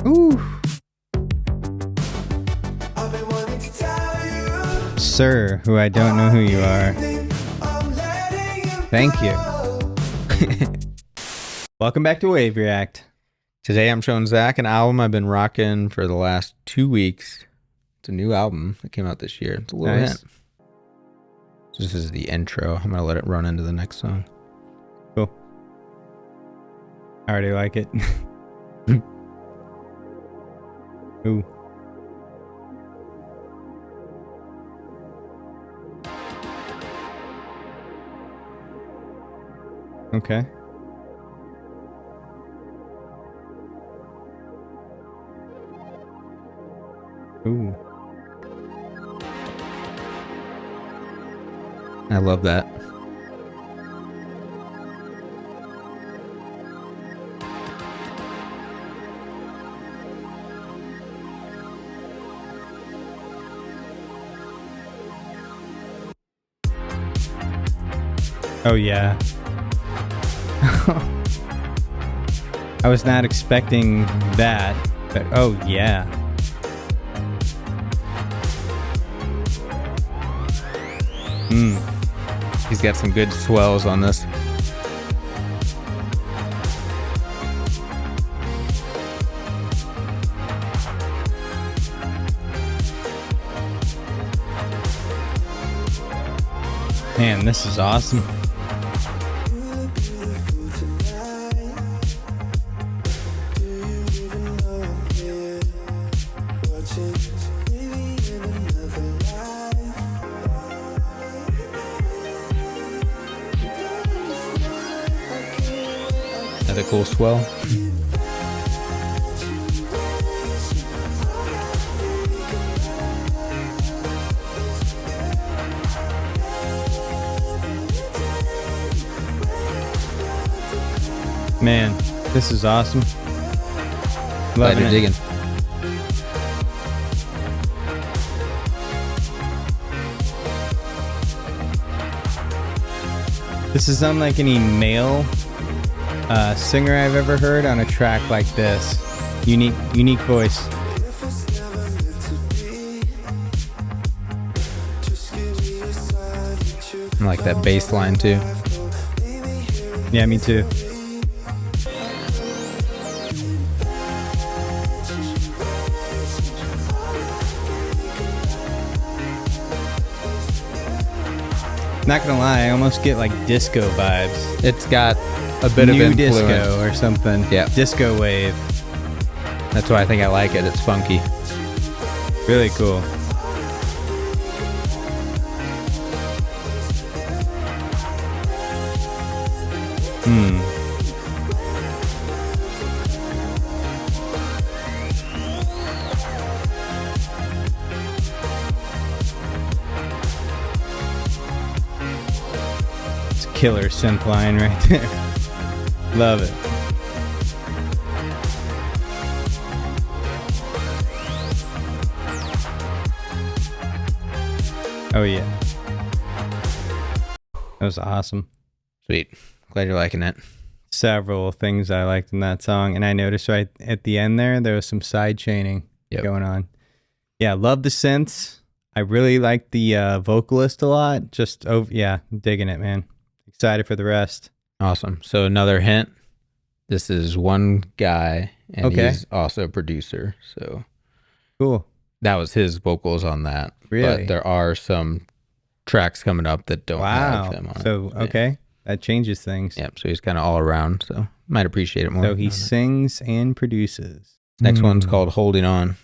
Ooh. Sir, who I don't know who you are. Thank you. Welcome back to Wave React. Today I'm showing Zach an album I've been rocking for the last 2 weeks. It's a new album that came out this year. It's a little hint. So this is the intro. I'm going to let it run into the next song. Cool. I already like it. Ooh. Okay. Ooh. I love that. Oh yeah. I was not expecting that, but oh yeah. He's got some good swells on this. Man, this is awesome. Had a cool swell. Man, this is awesome. Glad you're digging. This is unlike any male singer I've ever heard on a track like this. Unique voice. I like that bass line too. Yeah, me too. Not gonna lie, I almost get like disco vibes. It's got a bit of New influence. disco or something. Yeah. Disco wave. That's why I think I like it. It's funky. Really cool. It's a killer synth line right there. Love it. Oh yeah. That was awesome. Sweet. Glad you're liking it. Several things I liked in that song, and I noticed right at the end there was some side chaining going on. Yeah, love the synths. I really like the vocalist a lot. Just digging it, man. Excited for the rest. Awesome. So another hint. This is one guy, and he's also a producer. So cool. That was his vocals on that. Really? But there are some tracks coming up that don't have him on it. So okay. That changes things. Yep, so he's kind of all around, so might appreciate it more. So he sings and produces. Next one's called Holding On.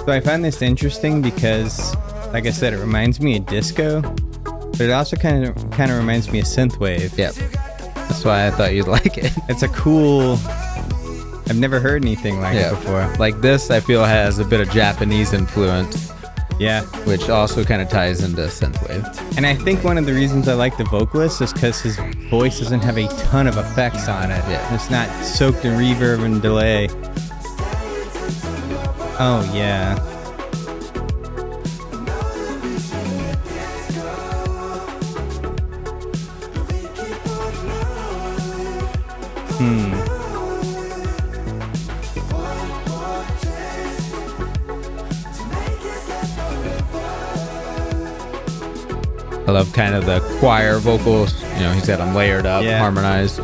So I find this interesting because, like I said, it reminds me of disco, but it also kind of reminds me of synthwave. Yep. That's why I thought you'd like it. It's a cool... I've never heard anything like it before. Like this, I feel has a bit of Japanese influence. Yeah. Which also kind of ties into synthwave. And I think one of the reasons I like the vocalist is because his voice doesn't have a ton of effects on it. Yeah. It's not soaked in reverb and delay. Oh, yeah. I love kind of the choir vocals. You know, he's got them layered up, harmonized.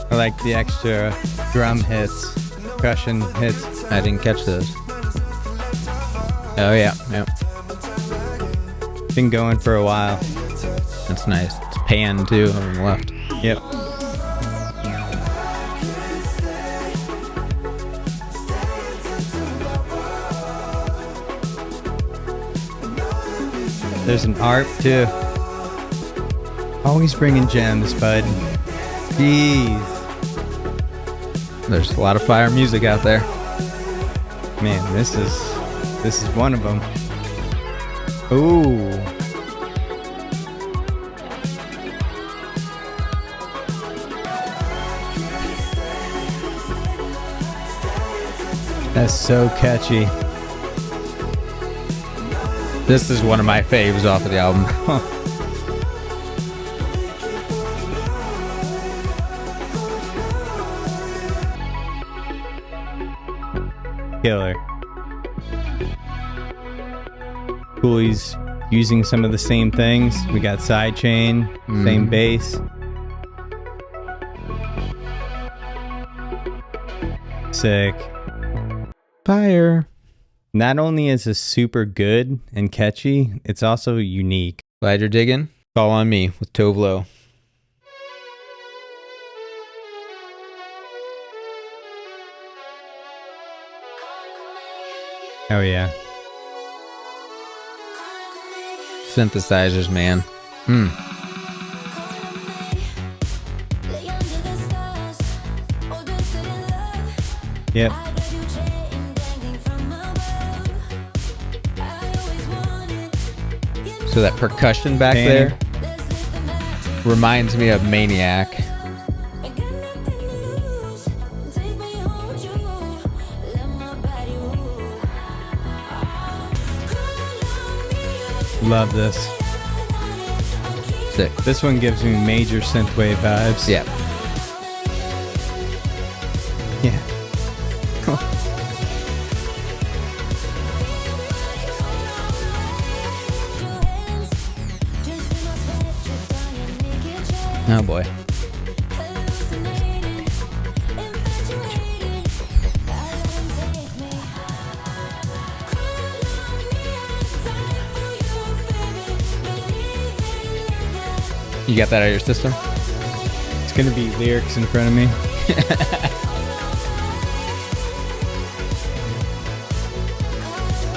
I like the extra drum hits, percussion hits. I didn't catch those. Oh, yeah. Yep. Been going for a while. That's nice. It's pan, too, on the left. Yep. There's an ARP too. Always bringing gems, bud. Jeez. There's a lot of fire music out there. Man, this is one of them. Ooh. That's so catchy. This is one of my faves off of the album. Killer. Cool, he's using some of the same things. We got sidechain, same bass. Sick. Fire. Not only is this super good and catchy, it's also unique. Glad you're digging. Call on me with Tovlo. Oh yeah. Synthesizers, man. Yep. So that percussion back there reminds me of Maniac. Love this. Sick. This one gives me major synthwave vibes. Yeah. Yeah. Oh boy. You got that out of your system? It's gonna be lyrics in front of me.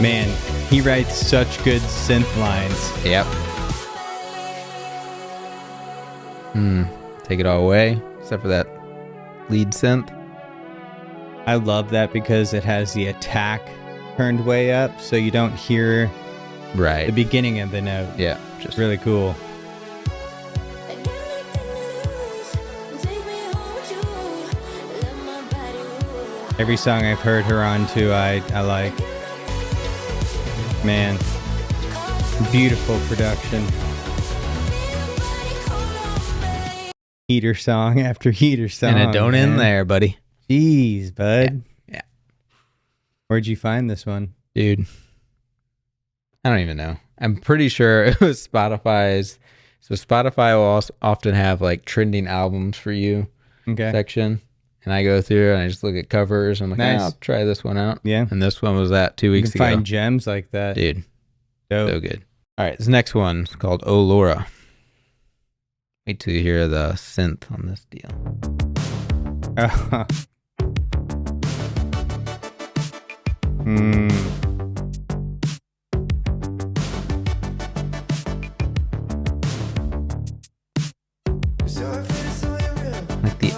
Man, he writes such good synth lines. Yep. Take it all away, except for that lead synth. I love that because it has the attack turned way up, so you don't hear the beginning of the note. Yeah, just really cool. Every song I've heard her on too, I like. Man, beautiful production. Heater song after heater song. And it don't end there, buddy. Jeez, bud. Yeah. Where'd you find this one? Dude, I don't even know. I'm pretty sure it was Spotify's. So Spotify will also often have like trending albums for you section. And I go through and I just look at covers. I'm like, nice. I'll try this one out. Yeah. And this one was that 2 weeks ago. Find gems like that. Dude. Dope. So good. All right. This next one is called Oh Laura. Wait till you hear the synth on this deal.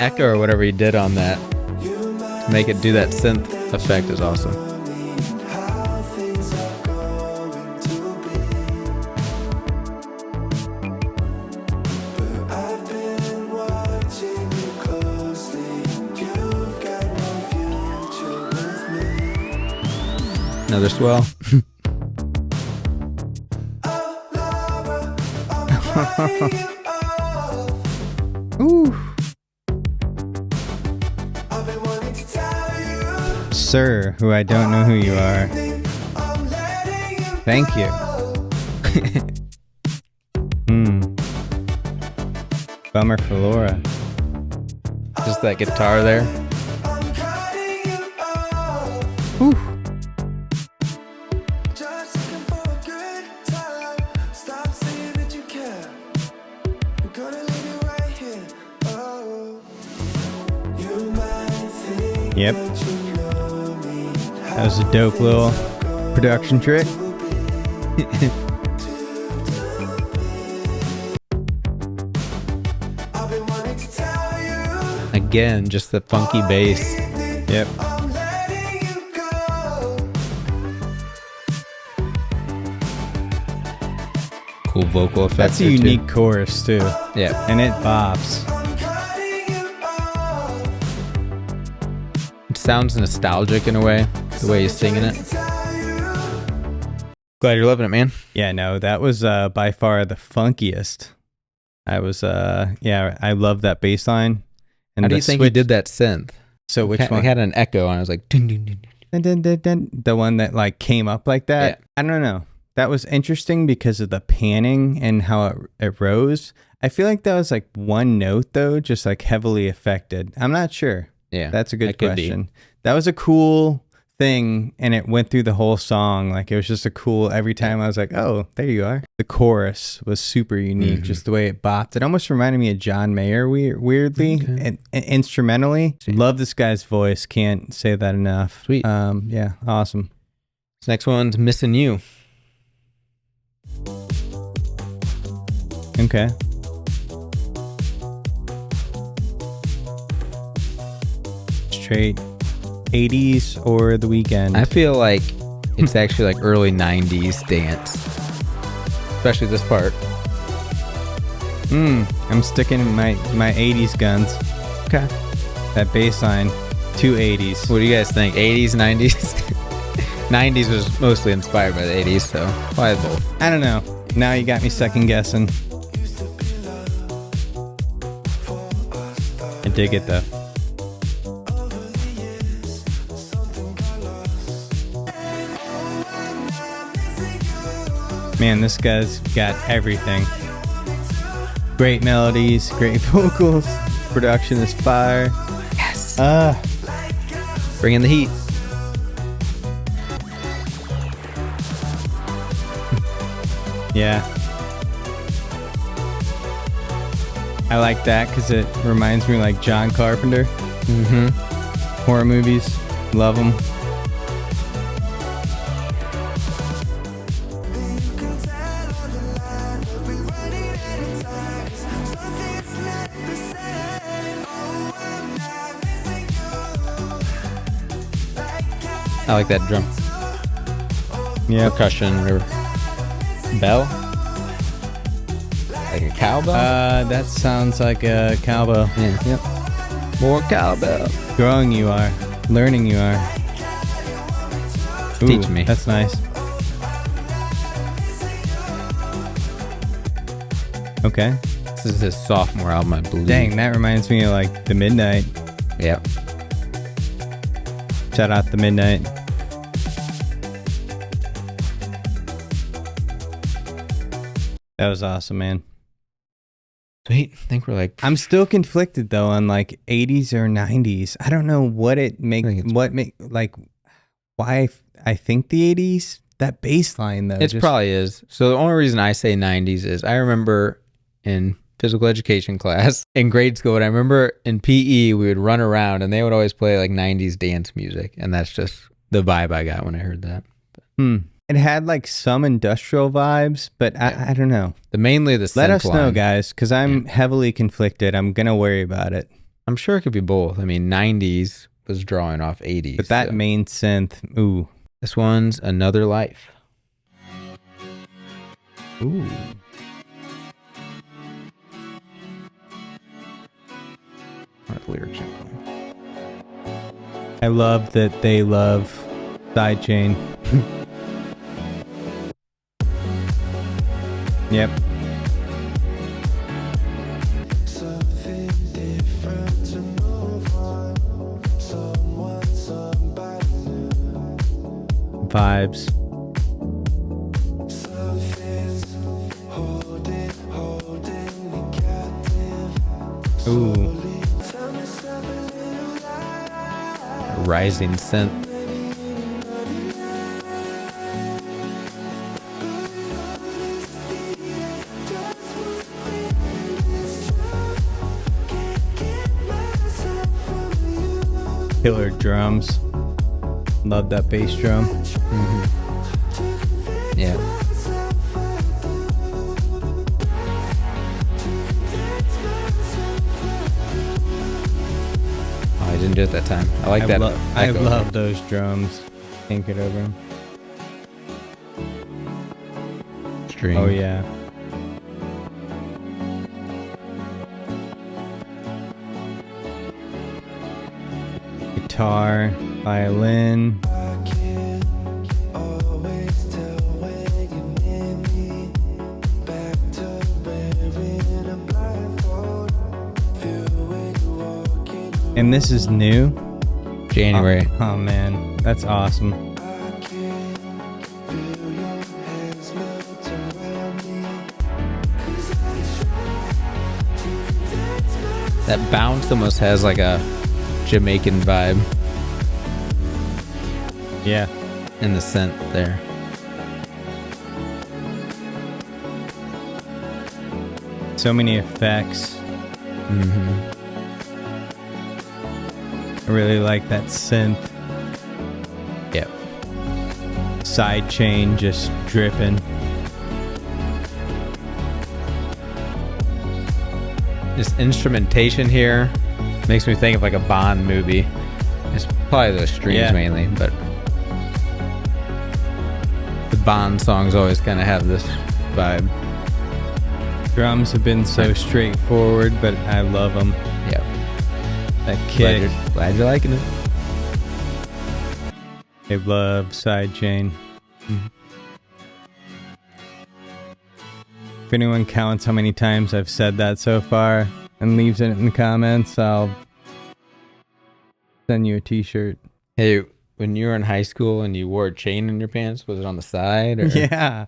echo or whatever he did on that to make it do that synth effect is awesome. Another swell. Ooh. Sir, who I don't know who you are. Thank you. Bummer for Laura. Just that guitar there. Ooh. Yep. That was a dope little production trick. Again, just the funky bass. Yep. Cool vocal effect. That's a unique chorus too. Yeah. And it bops. It sounds nostalgic in a way, the way he's singing it. Glad you're loving it, man. Yeah, no, that was by far the funkiest. I was, I love that bass line. And how do you think he did that synth? So which one? I had an echo and I was like, dun, dun, dun, dun, dun, dun, dun. The one that like came up like that? Yeah. I don't know. That was interesting because of the panning and how it rose. I feel like that was like one note though, just like heavily affected. I'm not sure. Yeah. That's a good question. That was a cool thing and it went through the whole song. Like it was just a cool, every time I was like, oh, there you are. The chorus was super unique, just the way it bopped. It almost reminded me of John Mayer weirdly and instrumentally. Love this guy's voice. Can't say that enough. Sweet. Yeah, awesome. This next one's Missing You. Okay. Straight 80s or The Weeknd. I feel like it's actually like early 90s dance. Especially this part. I'm sticking my 80s guns. Okay. That bass line, 280s. What do you guys think? 80s, 90s? 90s was mostly inspired by the 80s, so why both? I don't know. Now you got me second guessing. I dig it though. Man, this guy's got everything. Great melodies, great vocals, production is fire. Yes. Bring in the heat. Yeah. I like that because it reminds me like John Carpenter. Horror movies. Love them. I like that drum. Yeah. Percussion or bell? Like a cowbell? That sounds like a cowbell. Yeah. Yep. More cowbell. Growing you are. Learning you are. Ooh, teach me. That's nice. Okay. This is his sophomore album, I believe. Dang, that reminds me of like The Midnight. Yep. Shout out The Midnight. That was awesome, man. Sweet. I think we're like... I'm still conflicted though on like 80s or 90s. I don't know what it why I think the 80s. That bass line though. It probably is. So the only reason I say 90s is I remember in physical education class in grade school, and I remember in PE we would run around and they would always play like 90s dance music, and that's just the vibe I got when I heard that. It had like some industrial vibes, but yeah. I don't know. Mainly the synth Let us know, line. guys, because I'm heavily conflicted. I'm going to worry about it. I'm sure it could be both. I mean, 90s was drawing off 80s. But that main synth, ooh. This one's Another Life. Ooh. Lyrics. I love that they love sidechain. Yep. Vibes. Ooh. Rising synth. Killer drums. Love that bass drum. Mm-hmm. Yeah. Oh, I didn't do it that time. I like that. I love those drums. Can't get over them. String. Oh yeah. Guitar, violin. And this is new? January. Oh man, that's awesome. That bounce almost has like a Jamaican vibe. Yeah. In the synth there. So many effects. Mm-hmm. I really like that synth. Yep. Side chain just dripping. This instrumentation here makes me think of like a Bond movie. It's probably the strings mainly, but the Bond songs always kind of have this vibe. Drums have been so straightforward, but I love them. Yep. That kick. Glad you're liking it. I love sidechain. Mm-hmm. If anyone counts how many times I've said that so far and leaves it in the comments, I'll send you a t-shirt. Hey, when you were in high school and you wore a chain in your pants, was it on the side? Or? Yeah.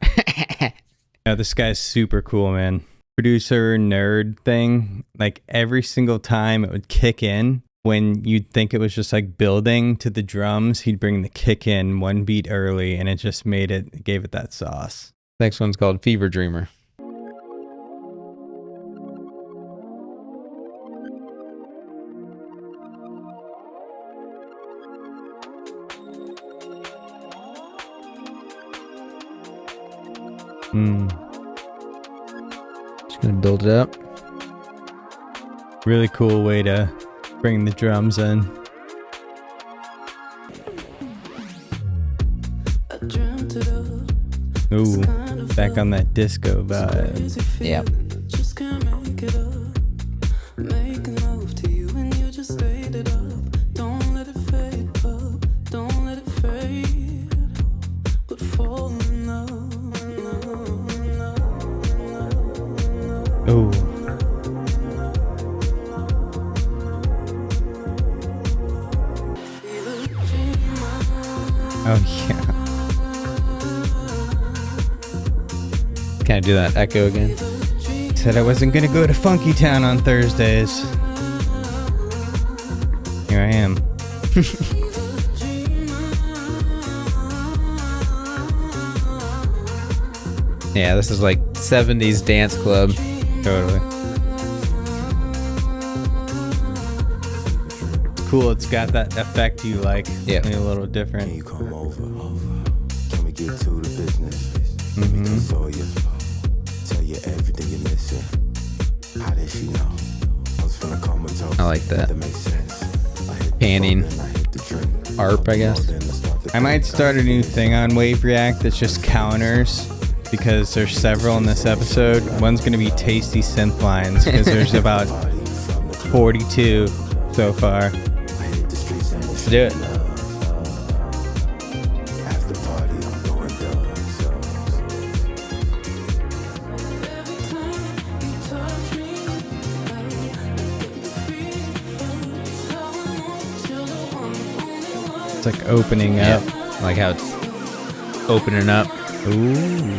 No, this guy's super cool, man. Producer nerd thing. Like every single time it would kick in, when you'd think it was just like building to the drums, he'd bring the kick in one beat early, and it just gave it that sauce. Next one's called Fever Dreamer. Just gonna build it up. Really cool way to bring the drums in. Ooh, back on that disco vibe. Yep. Ooh. Oh yeah. Can I do that echo again? Said I wasn't gonna go to Funky Town on Thursdays. Here I am. Yeah, this is like 70s dance club. Totally. It's cool. It's got that effect you like. Yeah. A little different. Can you come over? Can we get to the business? Mm-hmm. Tell you everything you're missing. How did she know? I was I like that. Panning ARP, I guess. I might start a new thing on Wave React that's just counters, because there's several in this episode. One's going to be tasty synth lines, because there's about 42 so far. Let's do it. It's like opening up. I like how it's opening up. Ooh.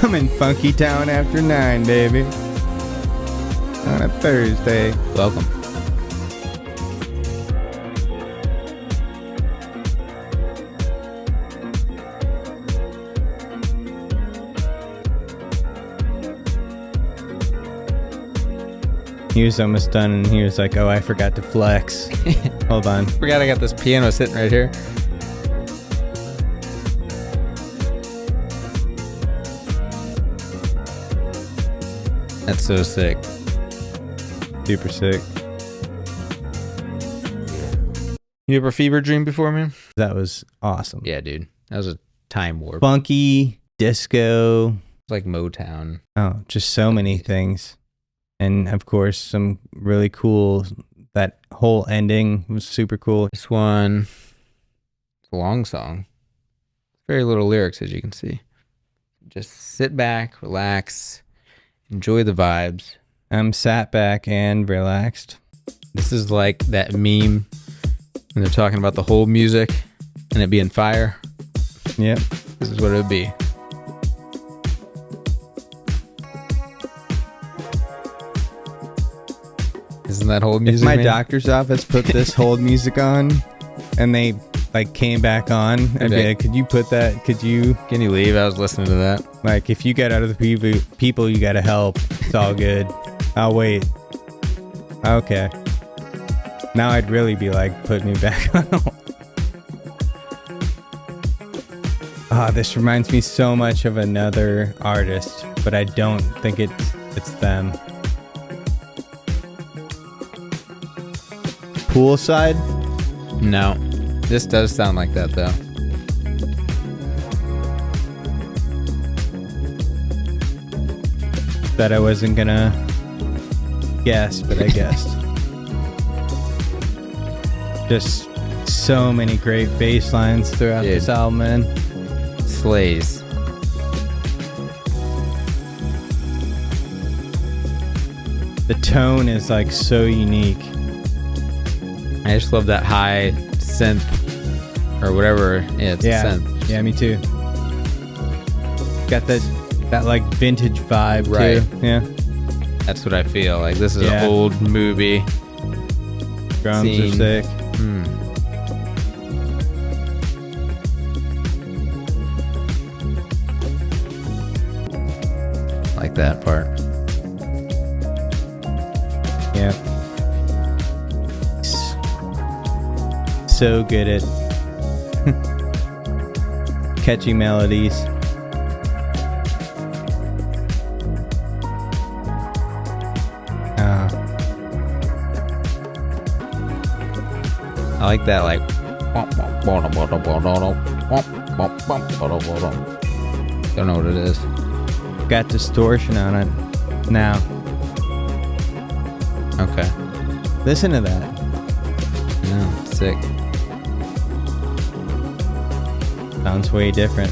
I'm in Funky Town after 9, baby. On a Thursday. Welcome. He was almost done and he was like, oh, I forgot to flex. Hold on. Forgot I got this piano sitting right here. That's so sick. Super sick. You ever fever dream before, man? That was awesome. Yeah, dude. That was a time warp. Funky, disco. Like Motown. Oh, just so many things. And of course, some really cool, that whole ending was super cool. This one, it's a long song. Very little lyrics, as you can see. Just sit back, relax, enjoy the vibes. I'm sat back and relaxed. This is like that meme when they're talking about the whole music and it being fire. Yep. This is what it would be. Isn't that hold music? If my man? doctor's office put this hold music on and they like came back on, I'd be like, could you put that? Can you leave? I was listening to that. Like, if you get out of the people you gotta help, it's all good. I'll wait. Okay. Now I'd really be like, put me back on. This reminds me so much of another artist, but I don't think it's them. Poolside? No. This does sound like that, though. That I wasn't gonna guess, but I guessed. Just so many great bass lines throughout this album, man. Slays. The tone is like so unique. I just love that high synth or whatever. Yeah, it's a synth. Yeah, me too. Got that like vintage vibe right. too. Yeah. That's what I feel. Like this is an old movie. Drums are sick. Like that part. Yeah. So good at catchy melodies. I like that, like. Don't know what it is. Got distortion on it now. Okay. Listen to that. Yeah, sick. Sounds way different.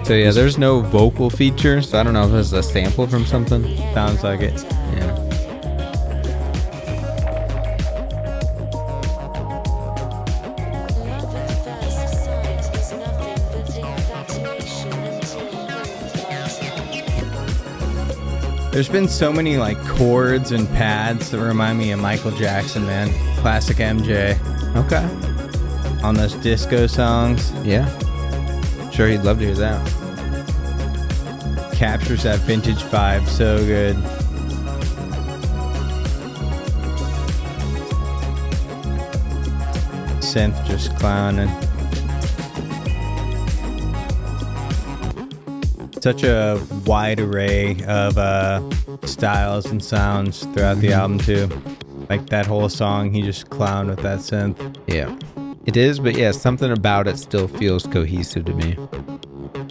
So yeah, there's no vocal feature, so I don't know if it's a sample from something. Sounds like it. Yeah. There's been so many like chords and pads that remind me of Michael Jackson, man. classic MJ Okay. on those disco songs. Yeah. Sure, he'd love to hear that. Captures that vintage vibe so good. Synth just clowning. Such a wide array of styles and sounds throughout the album too. Like that whole song, he just clowned with that synth. Yeah. It is, but yeah, something about it still feels cohesive to me.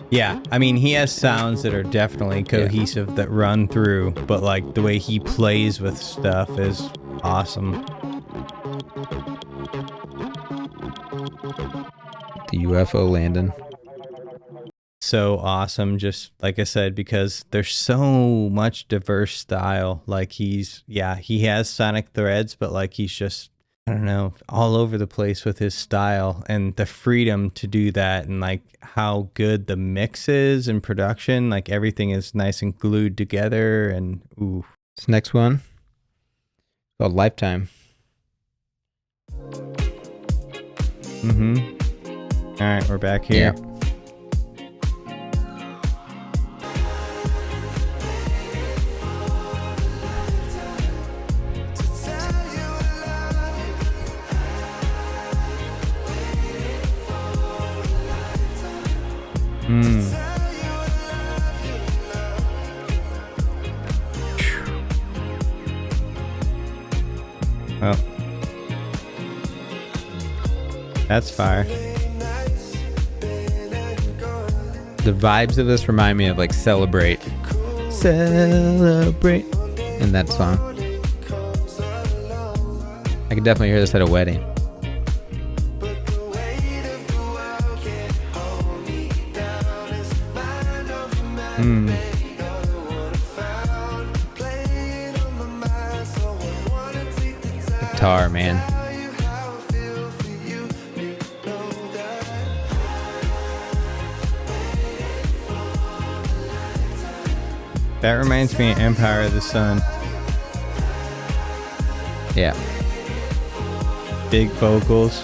Yeah, I mean, he has sounds that are definitely cohesive that run through, but like the way he plays with stuff is awesome. The UFO landing. So awesome, just like I said, because there's so much diverse style. Like he has sonic threads, but like he's just, I don't know, all over the place with his style and the freedom to do that, and like how good the mix is and production. Like everything is nice and glued together, and ooh. This next one called Lifetime. All right, we're back here. Yeah. Well, that's fire. The vibes of this remind me of like Celebrate. Celebrate. In that song. I could definitely hear this at a wedding. Guitar, man. That reminds me of Empire of the Sun. Yeah. Big vocals.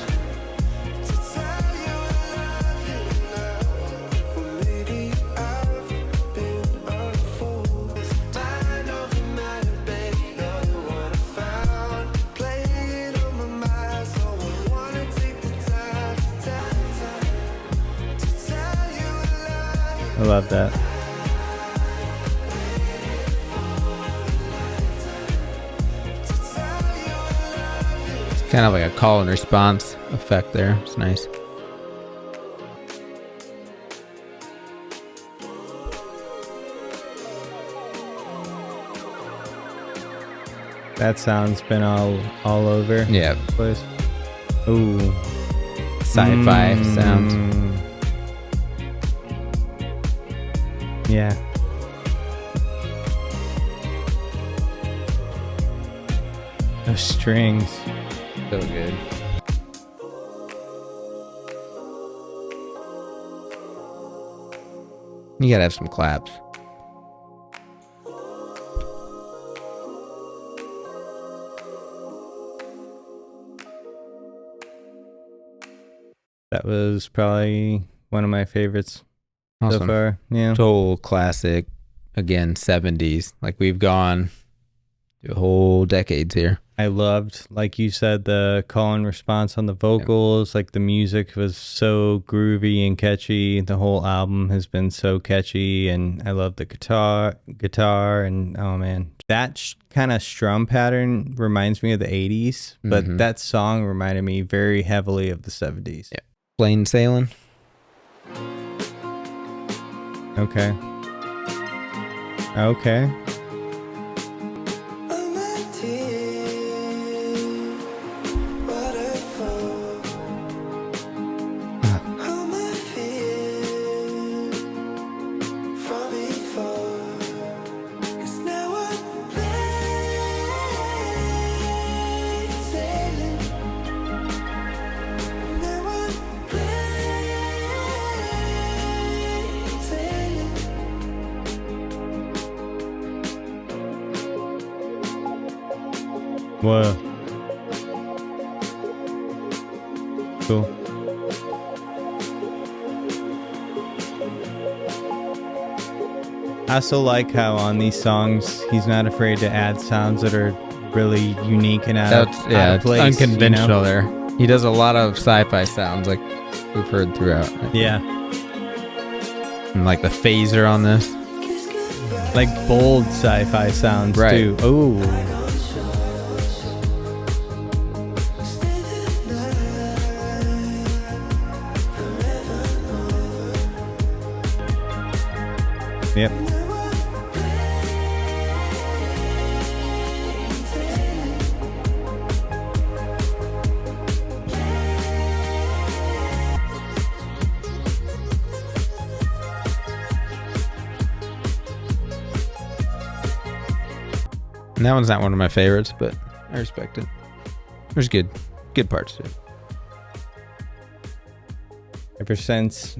I love that. It's kind of like a call and response effect there. It's nice. That sound's been all over. Yeah. The place. Ooh. Sci-fi sounds. Yeah. Those strings. So good. You gotta have some claps. That was probably one of my favorites Awesome. so far. Yeah. Total classic. Again, 70s. Like we've gone through whole decades here. I loved, like you said, the call and response on the vocals. Like the music was so groovy and catchy. The whole album has been so catchy, and I love the guitar, and oh man, that kind of strum pattern reminds me of the 80s, but that song reminded me very heavily of the 70s. Yeah. Plain Sailing. Okay. Okay. Whoa. Cool. I also like how on these songs he's not afraid to add sounds that are really unique and out of place. Unconventional, you know? There. He does a lot of sci-fi sounds like we've heard throughout. Yeah. And like the phaser on this. Like bold sci-fi sounds too. Oh. Yep. And that one's not one of my favorites, but I respect it. There's good parts to it. Ever since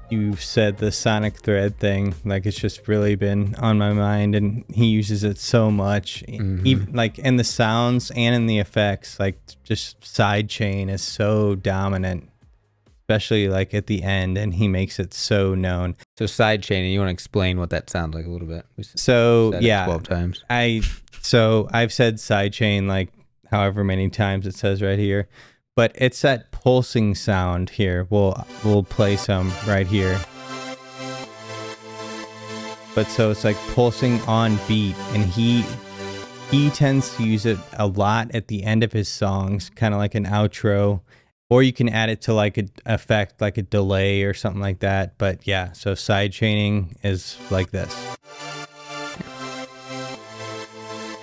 you said the sonic thread thing, like it's just really been on my mind, and he uses it so much, even like in the sounds and in the effects. Like just sidechain is so dominant, especially like at the end, and he makes it so known. So sidechaining, you want to explain what that sounds like a little bit? So yeah, 12 times. I've said sidechain like however many times it says right here, but it's that pulsing sound here. We'll play some right here. But so it's like pulsing on beat, and he tends to use it a lot at the end of his songs, kind of like an outro. Or you can add it to like an effect, like a delay or something like that. But yeah, so sidechaining is like this.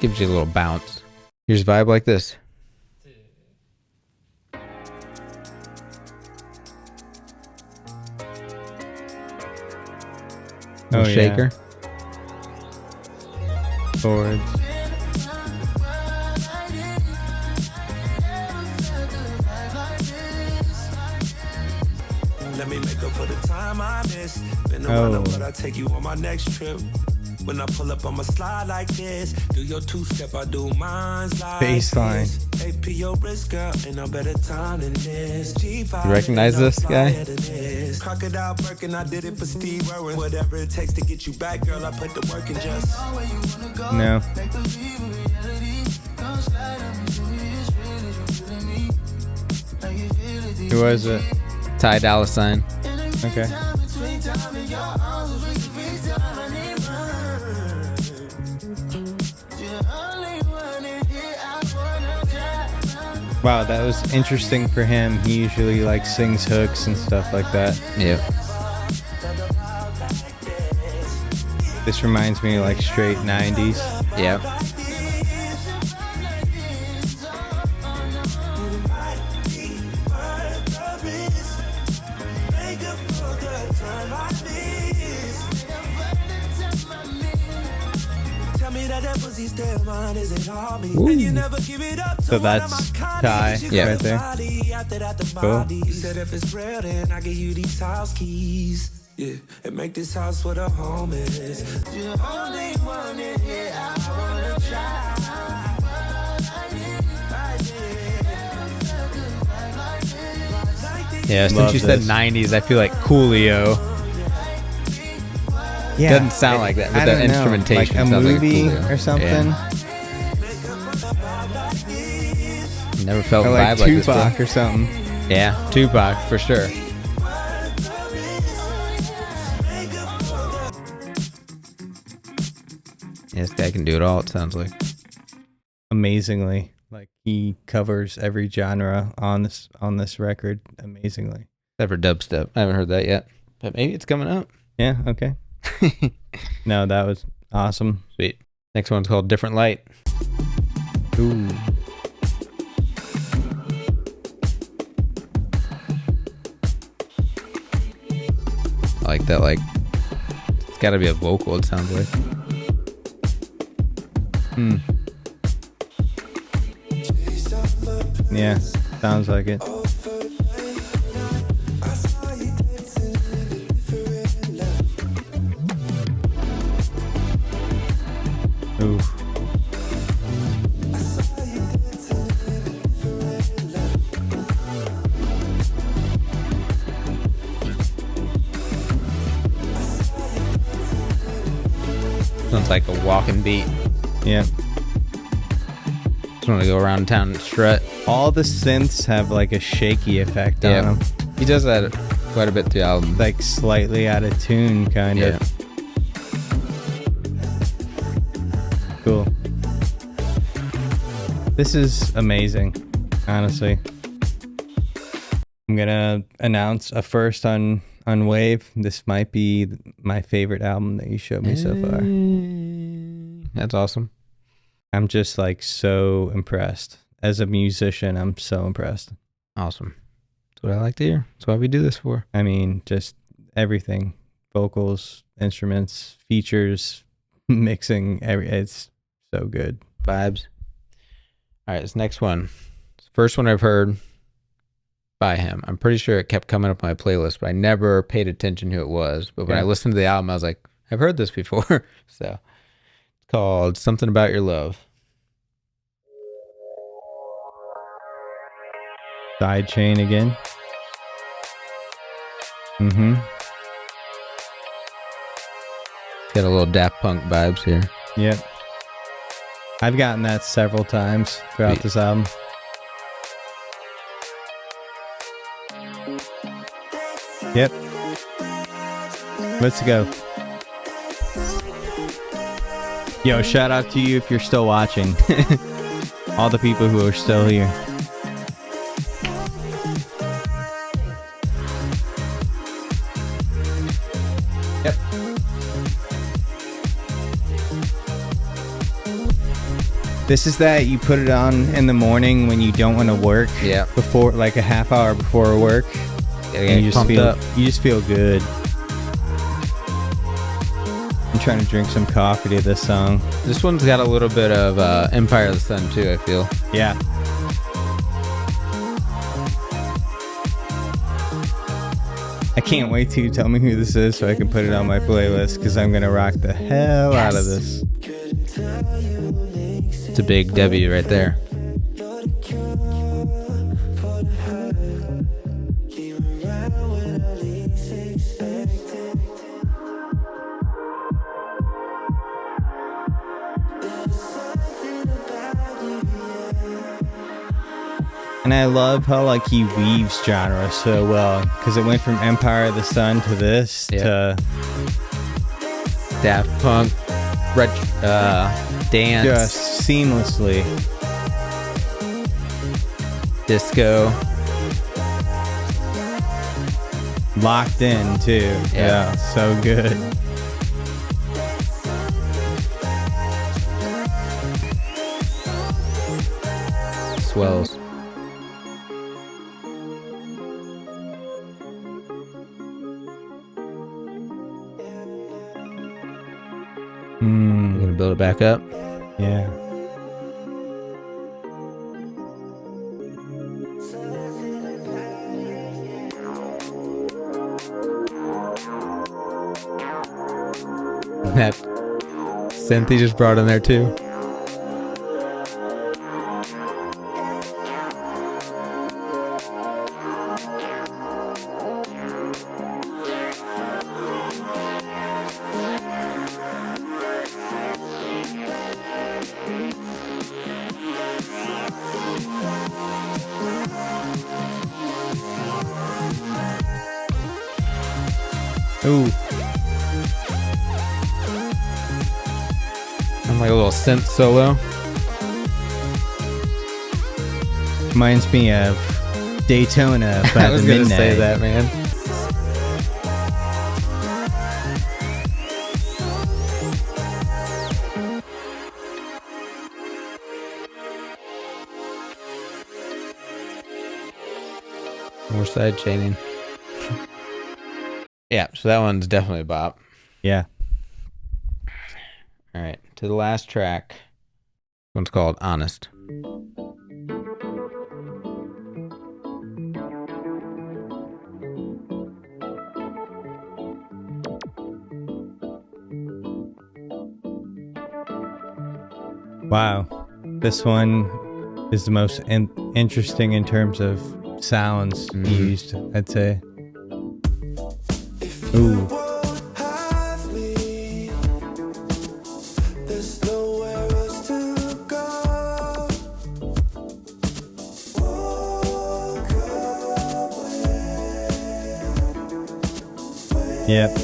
Gives you a little bounce. Here's a vibe like this. Little shaker. Chords. Let me make up for the time I missed. Been around, but I take you on my next trip. When I pull up on my slide like this, do your two-step, I do mine's like Baseline. AP your wrist, girl, ain't no better time than this. G5, you recognize this guy? Crocodile Birkin, I did it for Steve Irwin. Whatever it takes to get you back, girl, I put the work in just. No. Who was it? Ty Dolla $ign. Okay. Wow, that was interesting for him. He usually like sings hooks and stuff like that. Yep. This reminds me of like straight 90s. Yep. So that's Ty right there. Cool. You said if it's real, then I give you these house keys. Yeah, and make this house what a home is. You're only one in here, I wanna try. Yeah, since you said 90s, I feel like Coolio. Yeah, doesn't sound like that, but the instrumentation like a sounds movie like or something. Yeah. Never felt or a like vibe like this Tupac before. or something. Yeah, Tupac for sure. Yeah, this guy can do it all, it sounds like. Amazingly, like he covers every genre on this record amazingly. Except for dubstep. I haven't heard that yet, but maybe it's coming out. Yeah, okay. No, that was awesome. Sweet. Next one's called Different Light. Ooh. I like that, like, it's gotta be a vocal, it sounds like. Yeah, sounds like it. Ooh. one's like a walking beat. Yeah. Just want to go around town and strut. All the synths have like a shaky effect on them. He does that quite a bit through the album. Like slightly out of tune, kind of. Cool. This is amazing, honestly. I'm gonna announce a first on Wave. This might be my favorite album that you showed me so far. That's awesome. I'm just like so impressed. As a musician, I'm so impressed. Awesome. That's what I like to hear. That's why we do this for. I mean, just everything. Vocals, instruments, features, mixing, it's so good. Vibes. All right, this next one. It's the first one I've heard by him. I'm pretty sure it kept coming up on my playlist, but I never paid attention who it was. But when I listened to the album, I was like, I've heard this before. So it's called Something About Your Love. Side chain again. Got a little Daft Punk vibes here. Yep. I've gotten that several times throughout this album. Yep. Let's go. Yo, shout out to you if you're still watching. All the people who are still here. Yep. This is that you put it on in the morning when you don't want to work. Yeah. Before, like a half hour before work. And you just feel good. I'm trying to drink some coffee to this song. This one's got a little bit of Empire of the Sun too, I feel. Yeah. I can't wait till you tell me who this is so I can put it on my playlist, because I'm gonna rock the hell out of this. It's a big W right there. And I love how like he weaves genre so well, because it went from Empire of the Sun to this to Daft Punk, dance, just seamlessly. Disco, locked in too. Yeah, so good. Swells. We're gonna build it back up. Yeah. That synth he just brought in there too. Ooh. I'm like a little synth solo. Reminds me of Daytona by I was the gonna Midnight. say that, man. More side chaining. Yeah, so that one's definitely a bop. Yeah. All right, to the last track. This one's called Honest. Wow. This one is the most interesting in terms of sounds used, I'd say. Ooh. Yep.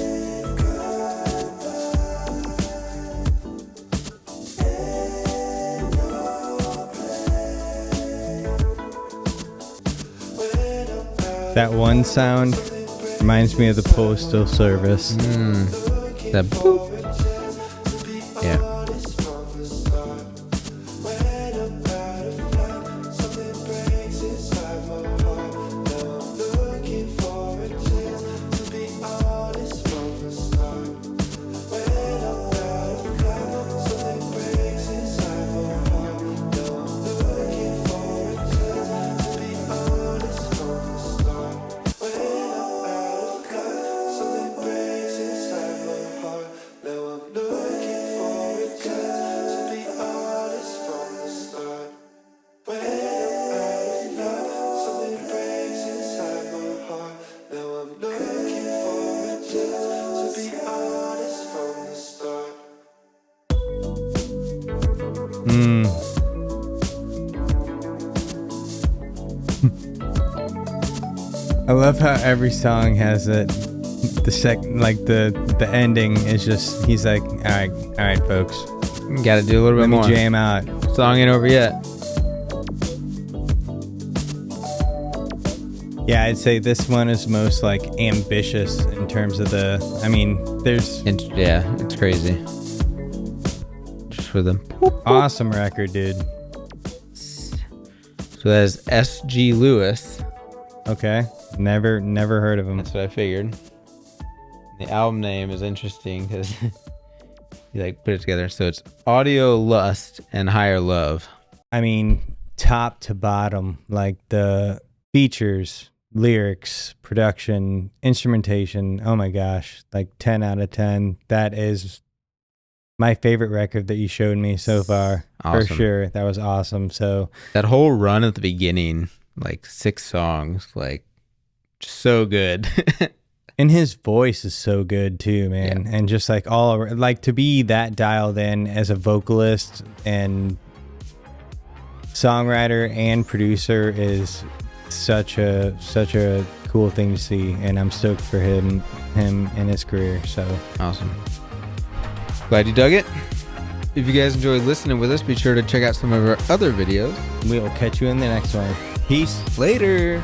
That one sound reminds me of the Postal Service. That boop. Yeah. I love how every song has it. The ending is just, he's like, all right, folks. Got to do a little bit more. Let me jam out. Song ain't over yet. Yeah, I'd say this one is most like ambitious in terms of It's crazy. Just for them. Awesome record, dude. So that's S.G. Lewis. Okay. Never heard of him. That's what I figured. The album name is interesting because you like put it together. So it's AudioLust and HigherLove. I mean, top to bottom, like the features, lyrics, production, instrumentation. Oh my gosh, like 10 out of 10. That is my favorite record that you showed me so far. Awesome. For sure. That was awesome. So that whole run at the beginning, like 6 songs, like so good. And his voice is so good too, man. Yeah. And just like like to be that dialed in as a vocalist and songwriter and producer is such a cool thing to see. And I'm stoked for him and his career. So awesome. Glad you dug it. If you guys enjoyed listening with us, be sure to check out some of our other videos. We'll catch you in the next one. Peace. Later.